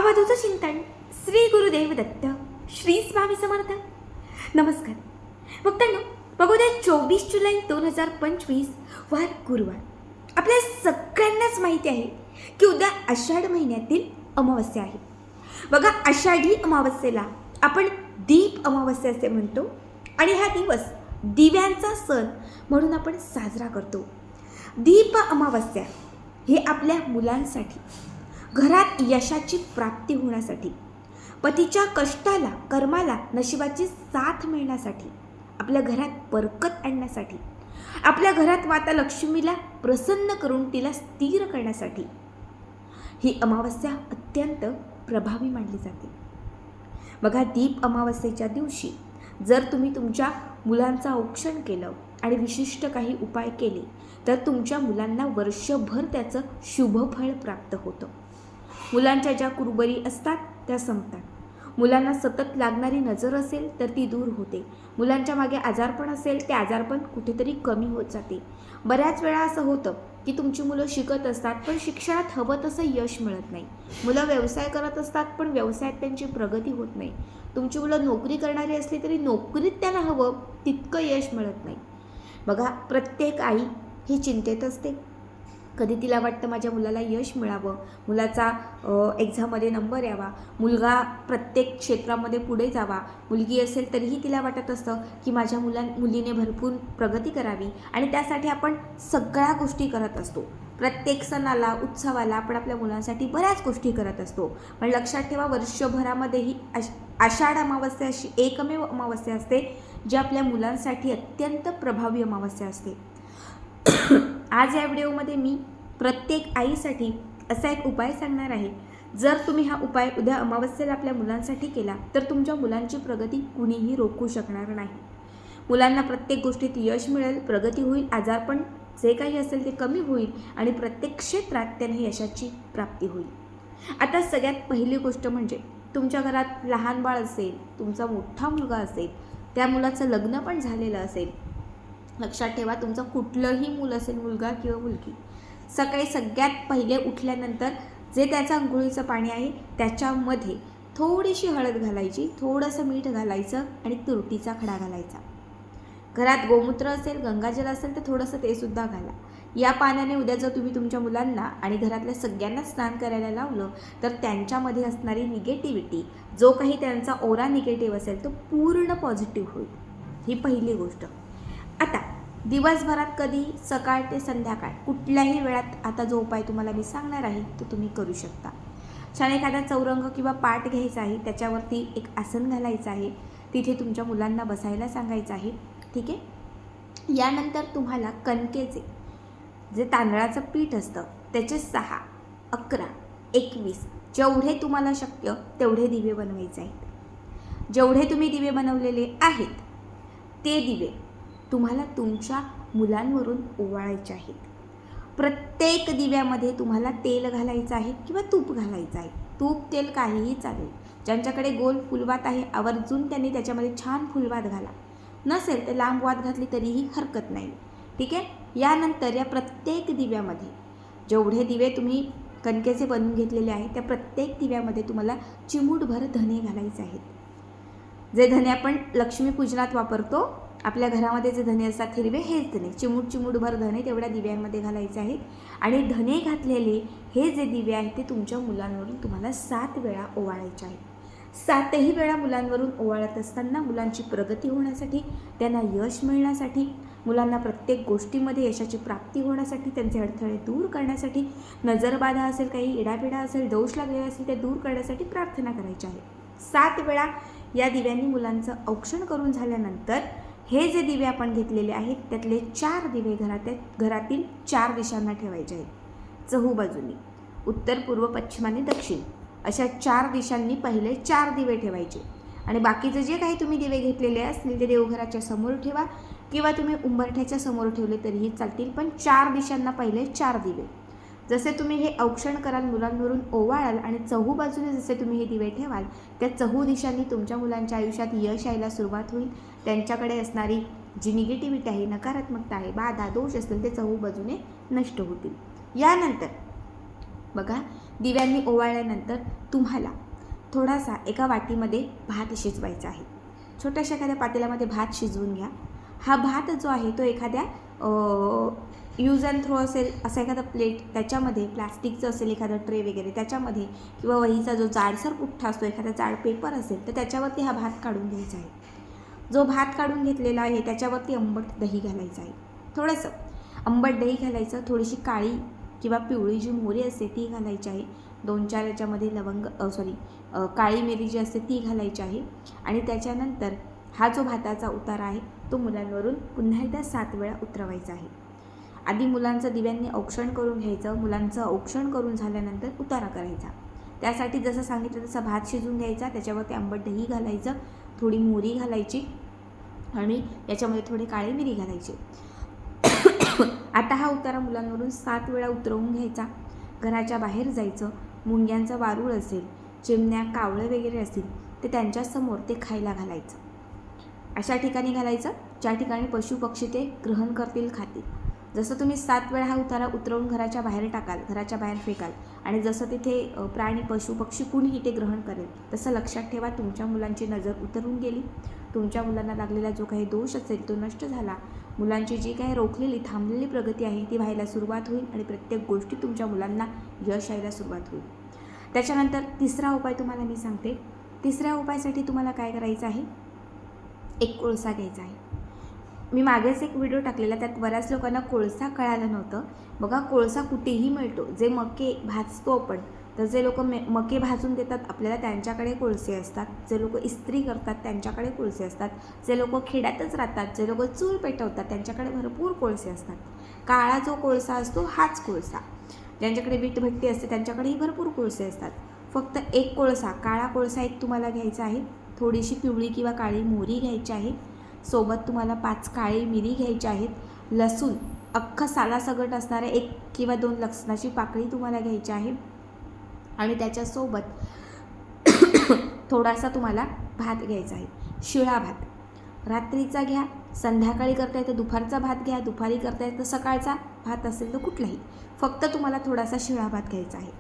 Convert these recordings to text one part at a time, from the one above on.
अवधूत चिंतन श्री गुरुदेव दत्त श्री स्वामी समर्थ. नमस्कार भक्तांनो, बघूया 24 जुलै 2025 वार गुरुवार. आपल्या सगळ्यांनाच माहिती आहे की उद्या आषाढ महिन्यातील अमावस्या आहे. बघा, आषाढी अमावस्येला आपण दीप अमावस्या असे म्हणतो आणि हा दिवस दिव्यांचा सण म्हणून आपण साजरा करतो. दीप अमावस्या हे आपल्या मुलांसाठी, घरात यशाची प्राप्ती होण्यासाठी, पतीच्या कष्टाला कर्माला नशिबाची साथ मिळण्यासाठी, आपल्या घरात बरकत आणण्यासाठी, आपल्या घरात माता लक्ष्मीला प्रसन्न करून तिला स्थिर करण्यासाठी ही अमावस्या अत्यंत प्रभावी मानली जाते. बघा, दीप अमावस्येच्या दिवशी जर तुम्ही तुमच्या मुलांचं औक्षण केलं आणि विशिष्ट काही उपाय केले तर तुमच्या मुलांना वर्षभर त्याचं शुभफळ प्राप्त होतं. मुलांच्या ज्या कुरबुरी असतात त्या संपतात. मुलांना सतत लागणारी नजर असेल तर ती दूर होते. मुलांच्या मागे आजारपण असेल ते आजारपण कुठेतरी कमी होत जाते. बऱ्याच वेळा असं होतं की तुमची मुलं शिकत असतात पण शिक्षणात हवं तसं यश मिळत नाही. मुलं व्यवसाय करत असतात पण व्यवसायात त्यांची प्रगती होत नाही. तुमची मुलं नोकरी करणारी असली तरी नोकरीत त्यांना हवं तितकं यश मिळत नाही. बघा, प्रत्येक आई ही चिंतेत असते. कधी तिला वाटतं माझ्या मुलाला यश मिळावं, मुलाचा एक्झाममध्ये नंबर यावा, मुलगा प्रत्येक क्षेत्रामध्ये पुढे जावा. मुलगी असेल तरीही तिला वाटत असतं की माझ्या मुलीने भरपूर प्रगती करावी आणि त्यासाठी आपण सगळ्या गोष्टी करत असतो. प्रत्येक सणाला उत्सवाला आपण आपल्या मुलांसाठी बऱ्याच गोष्टी करत असतो. पण लक्षात ठेवा, वर्षभरामध्येही आषाढ अमावस्या अशी एकमेव अमावस्या असते जी आपल्या मुलांसाठी अत्यंत प्रभावी अमावस्या असते. आज या व्हिडिओमध्ये मी प्रत्येक आईसाठी असा एक उपाय सांगणार आहे. जर तुम्ही हा उपाय उद्या अमावस्येला आपल्या मुलांसाठी केला तर तुमच्या मुलांची प्रगती कुणीही रोखू शकणार नाही. मुलांना प्रत्येक गोष्टीत यश मिळेल, प्रगती होईल, आजारपण जे काही असेल ते कमी होईल आणि प्रत्येक क्षेत्रात त्यांना यशाची प्राप्ती होईल. आता सगळ्यात पहिली गोष्ट म्हणजे तुमच्या घरात लहान बाळ असेल, तुमचा मोठा मुलगा असेल, त्या मुलाचं लग्न पण झालेलं असेल. लक्षात ठेवा, तुमचं कुठलंही मूल असेल, मुलगा किंवा मुलगी, सकाळी सगळ्यात पहिले उठल्यानंतर जे त्याचं अंघोळीचं पाणी आहे त्याच्यामध्ये थोडीशी हळद घालायची, थोडंसं मीठ घालायचं आणि तुरटीचा खडा घालायचा. घरात गोमूत्र असेल, गंगाजल असेल तर थोडंसं ते सुद्धा घाला. या पाण्याने उद्या जर तुम्ही तुमच्या मुलांना आणि घरातल्या सगळ्यांना स्नान करायला लावलं तर त्यांच्यामध्ये असणारी निगेटिव्हिटी, जो काही त्यांचा ओरा निगेटिव्ह असेल तो पूर्ण पॉझिटिव्ह होईल. ही पहिली गोष्ट. आता दिवसभरात कधी सकाळ ते संध्याकाळ कुठल्याही वेळात आता जो उपाय तुम्हाला मी सांगणार आहे तो तुम्ही करू शकता. छान एखादा चौरंग किंवा पाट घ्यायचा आहे, त्याच्यावरती एक आसन घालायचं आहे, तिथे तुमच्या मुलांना बसायला सांगायचं आहे. ठीक आहे. यानंतर तुम्हाला कणकेचे जे तांदळाचं पीठ असतं त्याचे 6, 11, 21 जेवढे तुम्हाला शक्य तेवढे दिवे बनवायचे आहेत. जेवढे तुम्ही दिवे बनवलेले आहेत ते दिवे तुम्हाला तुमच्या मुलांवरून ओवाळायचे आहेत. प्रत्येक दिव्यामध्ये तुम्हाला तेल घालायचं आहे किंवा तूप घालायचं आहे. तूप, तेल काहीही चालेल. ज्यांच्याकडे गोल फुलवात आहे आवर्जून त्यांनी त्याच्यामध्ये छान फुलवात घाला. नसेल तर लांब वात घातली तरीही हरकत नाही. ठीक आहे. यानंतर या प्रत्येक दिव्यामध्ये जेवढे दिवे तुम्ही कणकेचे बनवून घेतलेले आहेत त्या प्रत्येक दिव्यामध्ये तुम्हाला चिमूटभर धने घालायचे आहेत. जे धने आपण लक्ष्मीपूजनात वापरतो, आपल्या घरामध्ये जे धने असतात हिरवे, हेच धने, चिमूटभर धने तेवढ्या दिव्यांमध्ये घालायचे आहेत. आणि धने घातलेले हे जे दिवे आहेत ते तुमच्या मुलांवरून तुम्हाला 7 वेळा ओवाळायचे आहेत. 7ही वेळा मुलांवरून ओवाळत असताना मुलांची प्रगती होण्यासाठी, त्यांना यश मिळण्यासाठी, मुलांना प्रत्येक गोष्टीमध्ये यशाची प्राप्ती होण्यासाठी, त्यांचे अडथळे दूर करण्यासाठी, नजरबाधा असेल, काही इडापिडा असेल, दोष लागलेला असेल ते दूर करण्यासाठी प्रार्थना करायची आहे. 7 वेळा या दिव्यांनी मुलांचं औक्षण करून झाल्यानंतर हे जे दिवे आपण घेतलेले आहेत त्यातले 4 दिवे घरातील 4 दिशांना ठेवायचे आहेत. चहूबाजूनी उत्तर, पूर्व, पश्चिम आणि दक्षिण अशा 4 दिशांनी पहिले 4 दिवे ठेवायचे. आणि बाकीचे जे काही तुम्ही दिवे घेतलेले असतील ते देवघराच्या समोर ठेवा किंवा तुम्ही उंबरठ्याच्या समोर ठेवले तरीही चालतील. पण 4 दिशांना पहिले 4 दिवे. जसे तुम्ही हे औक्षण कराल, मुलांवरून ओवाळाल आणि चहूबाजूने जसे तुम्ही हे दिवे ठेवाल त्या चहू दिशांनी तुमच्या मुलांच्या आयुष्यात यश यायला सुरुवात होईल. त्यांच्याकडे असणारी जी निगेटिव्हिटी आहे, नकारात्मकता आहे, बाधा, दोष असतील ते चहूबाजूने नष्ट होतील. यानंतर बघा, दिव्यांनी ओवाळल्यानंतर तुम्हाला थोडासा एका वाटीमध्ये भात शिजवायचा आहे. छोट्याशा एखाद्या पातेल्यामध्ये भात शिजवून घ्या. हा भात जो आहे तो एखाद्या यूज अँड थ्रो असेल असा एखादा प्लेट, त्याच्यामध्ये प्लास्टिकचं असेल एखादं ट्रे वगैरे त्याच्यामध्ये, किंवा वहीचा जो जाडसर पुठ्ठा असतो एखादा जाड पेपर असेल तर त्याच्यावरती हा भात काढून घ्यायचा आहे. जो भात काढून घेतलेला आहे त्याच्यावरती आंबट दही घालायचं आहे. थोडंसं आंबट दही घालायचं, थोडीशी काळी किंवा पिवळी जी मोहरी असते ती घालायची आहे. 2-4 याच्यामध्ये काळी मिरी जी असते ती घालायची आहे. आणि त्याच्यानंतर हा जो भाताचा उतारा आहे तो मुलांवरून पुन्हा एकदा 7 वेळा उतरवायचा आहे. आधी मुलांचं दिव्यांनी औक्षण करून घ्यायचं. मुलांचं औक्षण करून झाल्यानंतर उतारा करायचा. त्यासाठी जसं सांगितलं तसं भात शिजून घ्यायचा, त्याच्यावरती आंबट दही घालायचं, थोडी मोहरी घालायची आणि याच्यामध्ये थोडी काळी मिरी घालायची. आता हा उतारा मुलांवरून 7 वेळा उतरवून घ्यायचा. घराच्या बाहेर जायचं. मुंग्यांचं वारूळ असेल, चिमण्या, कावळे वगैरे असतील ते त्यांच्यासमोर ते खायला घालायचं. अशा ठिकाणी घालायचं ज्या ठिकाणी पशुपक्षी ते ग्रहण करतील, खातील. जसं तुम्ही 7 वेळा हा उतारा उतरवून घराच्या बाहेर टाकाल, घराच्या बाहेर फेकाल आणि जसं तिथे प्राणी, पशुपक्षी कुणीही ते ग्रहण करेल, तसं लक्षात ठेवा तुमच्या मुलांची नजर उतरून गेली. तुमच्या मुलांना लागलेला जो काही दोष असेल तो नष्ट झाला. मुलांची जी काही रोखलेली, थांबलेली प्रगती आहे ती व्हायला सुरुवात होईल आणि प्रत्येक गोष्टी तुमच्या मुलांना यश यायला सुरुवात होईल. त्याच्यानंतर तिसरा उपाय तुम्हाला मी सांगते. तिसऱ्या उपायासाठी तुम्हाला काय करायचं आहे, एक कोळसा घ्यायचा आहे. मी मागेच एक व्हिडिओ टाकलेला, त्यात बऱ्याच लोकांना कोळसा कळालं नव्हतं. बघा, कोळसा कुठेही मिळतो. जे मके भाजतो आपण, तर जे लोक मके भाजून देतात आपल्याला त्यांच्याकडे कोळसे असतात. जे लोक इस्त्री करतात त्यांच्याकडे कोळसे असतात. जे लोक खेड्यातच राहतात, जे लोक चूल पेटवतात त्यांच्याकडे भरपूर कोळसे असतात. काळा जो कोळसा असतो हाच कोळसा. ज्यांच्याकडे वीटभट्टी असते त्यांच्याकडेही भरपूर कोळसे असतात. फक्त एक कोळसा, काळा कोळसा एक तुम्हाला घ्यायचा आहे. थोडीशी पिवळी किंवा काळी मोहरी घ्यायची आहे. सोबत तुम्हाला 5 काळी मिरी घ्यायची आहेत. लसूण अख्खं सालासगट असणारे 1 किंवा 2 लसणाची पाकळी तुम्हाला घ्यायची आहे. आणि त्याच्यासोबत थोडासा तुम्हाला भात घ्यायचा आहे. शिळा भात रात्रीचा घ्या, संध्याकाळी करता येतं दुपारचा भात घ्या, दुपारी करता येतं सकाळचा भात असेल तर कुठलाही. फक्त तुम्हाला थोडासा शिळा भात घ्यायचा आहे.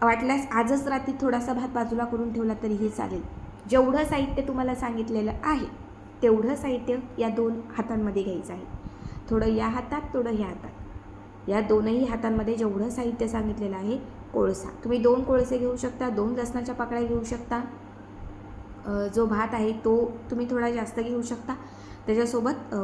वाटल्यास आजच रात्री थोडासा भात बाजूला करून ठेवला तरीही चालेल. जेवढं साहित्य तुम्हाला सांगितलेलं आहे तेवढं साहित्य या 2 हातांमध्ये घ्यायचं आहे. थोडं या हातात, थोडं ह्या हातात. या दोनही हातांमध्ये जेवढं साहित्य सांगितलेलं आहे, कोळसा तुम्ही 2 कोळसे घेऊ शकता, 2 लसणाच्या पाकळ्या घेऊ शकता. जो भात आहे तो तुम्ही थोडा जास्त घेऊ शकता. त्याच्यासोबत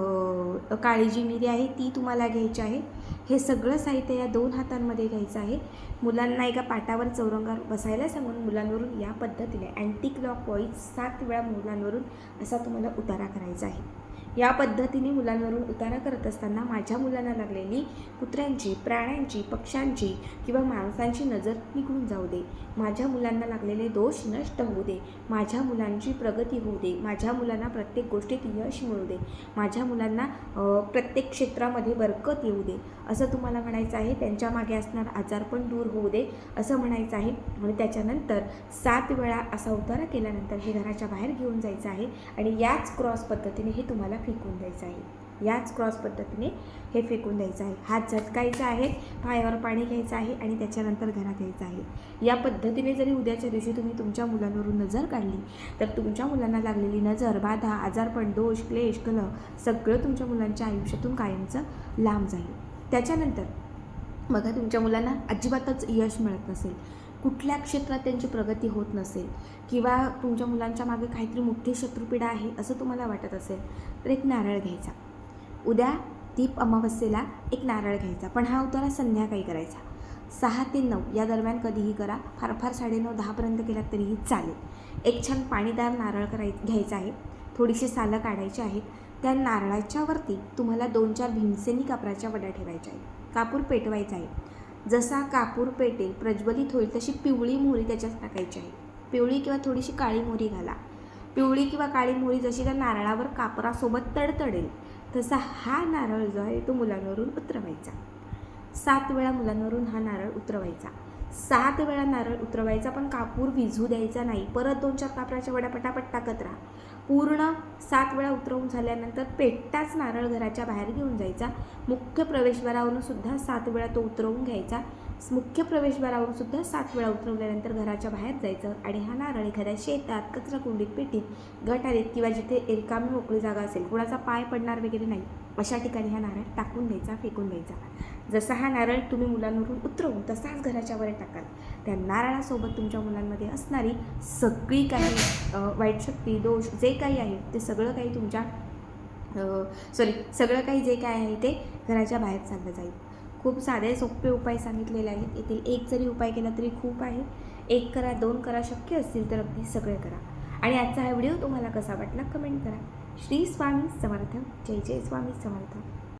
काळी जी मिरी आहे ती तुम्हाला घ्यायची आहे. हे सगळं साहित्य या 2 हातांमध्ये घ्यायचं आहे. मुलांना एका पाटावर चौरंगावर बसायला सांगून मुलांवरून या पद्धतीने अँटी क्लॉकवाईज 7 वेळा मुलांवरून असा तुम्हाला उतारा करायचा आहे. या पद्धतीने मुलांवरून उतारा करत असताना माझ्या मुलांना लागलेली कुत्र्यांची, प्राण्यांची, पक्ष्यांची किंवा माणसांची नजर निघून जाऊ दे. माझ्या मुलांना लागलेले दोष नष्ट होऊ दे. माझ्या मुलांची प्रगती होऊ दे. माझ्या मुलांना प्रत्येक गोष्टीत यश मिळू दे. माझ्या मुलांना प्रत्येक क्षेत्रामध्ये बरकत येऊ दे असं तुम्हाला म्हणायचं आहे. त्यांच्या मागे असणारा आजारपण दूर होऊ दे असं म्हणायचं आहे. आणि त्याच्यानंतर 7 वेळा असा उतारा केल्यानंतर हे घराच्या बाहेर घेऊन जायचं आहे आणि याच क्रॉस पद्धतीने हे तुम्हाला फेकून द्यायचं आहे. याच क्रॉस पद्धतीने हे फेकून द्यायचं आहे. हात झटकायचा आहे, पायावर पाणी घ्यायचं आहे आणि त्याच्यानंतर घरात यायचं आहे. या पद्धतीने जरी उद्याच्या दिवशी तुम्ही तुमच्या मुलांवरून नजर काढली तर तुमच्या मुलांना लागलेली नजर, बाधा, आजारपण, दोष, क्लेश, कलह सगळं तुमच्या मुलांच्या आयुष्यातून कायमचं लांब जाईल. त्याच्यानंतर बघा, तुमच्या मुलांना अजिबातच यश मिळत नसेल, कुठल्या क्षेत्रात त्यांची प्रगती होत नसेल किंवा तुमच्या मुलांच्या मागे काहीतरी मोठी शत्रुपीडा आहे असं तुम्हाला वाटत असेल तर एक नारळ घ्यायचा. उद्या दीप अमावस्येला एक नारळ घ्यायचा, पण हा उतारा संध्याकाळी करायचा. 6 ते 9 या दरम्यान कधीही करा. फार 9:30 केलात तरीही चालेल. एक छान पाणीदार नारळ घ्यायचा आहे. थोडीशी सालं काढायची आहेत. त्या नारळाच्यावरती तुम्हाला 2-4 भीमसेनी कापराच्या वड्या ठेवायच्या आहेत. कापूर पेटवायचा आहे. जसा कापूर पेटेल, प्रज्वलित होईल तशी पिवळी मोहरी त्याच्यात टाकायची आहे. पिवळी किंवा थोडीशी काळी मोहरी घाला. पिवळी किंवा काळी मोहरी जशी त्या नारळावर कापरासोबत तडतडेल तसा हा नारळ जो आहे तो मुलांवरून उतरवायचा. 7 वेळा मुलांवरून हा नारळ उतरवायचा. 7 वेळा नारळ उतरवायचा, पण कापूर विझू द्यायचा नाही. परत 2-4 कापराच्या वड्या पटापट टाकत राहा. पूर्ण 7 वेळा उतरवून झाल्यानंतर पेटताच नारळ घराच्या बाहेर घेऊन जायचा. मुख्य प्रवेशद्वारावरून सुद्धा 7 वेळा तो उतरवून घ्यायचा. मुख्य प्रवेशद्वारावरून सुद्धा 7 वेळा उतरवल्यानंतर घराच्या बाहेर जायचं आणि हा नारळ एखाद्या शेतात, कचराकुंडीत, पेटीत, गटारीत किंवा जिथे रिकामी मोकळी जागा असेल, कुणाचा पाय पडणार वगैरे नाही अशा ठिकाणी हा नारळ टाकून द्यायचा, फेकून द्यायचा. जसा हा नारळ तुम्ही मुलांवरून उतरवून तसाच घराच्या वर टाकाल, त्या नारळासोबत तुमच्या मुलांमध्ये असणारी सगळी काही वाईट शक्ती, दोष जे काही आहे ते सगळं काही सगळं काही जे काय आहे ते घराच्या बाहेर चाललं जाईल. खूप साधे सोपे उपाय सांगितलेले आहेत. येथील एक जरी उपाय केला तरी खूप आहे. 1 करा, 2 करा, शक्य असतील तर अगदी सगळे करा. आणि आजचा हा व्हिडिओ तुम्हाला कसा वाटला कमेंट करा. श्री स्वामी समर्थ. जय जय स्वामी समर्थ.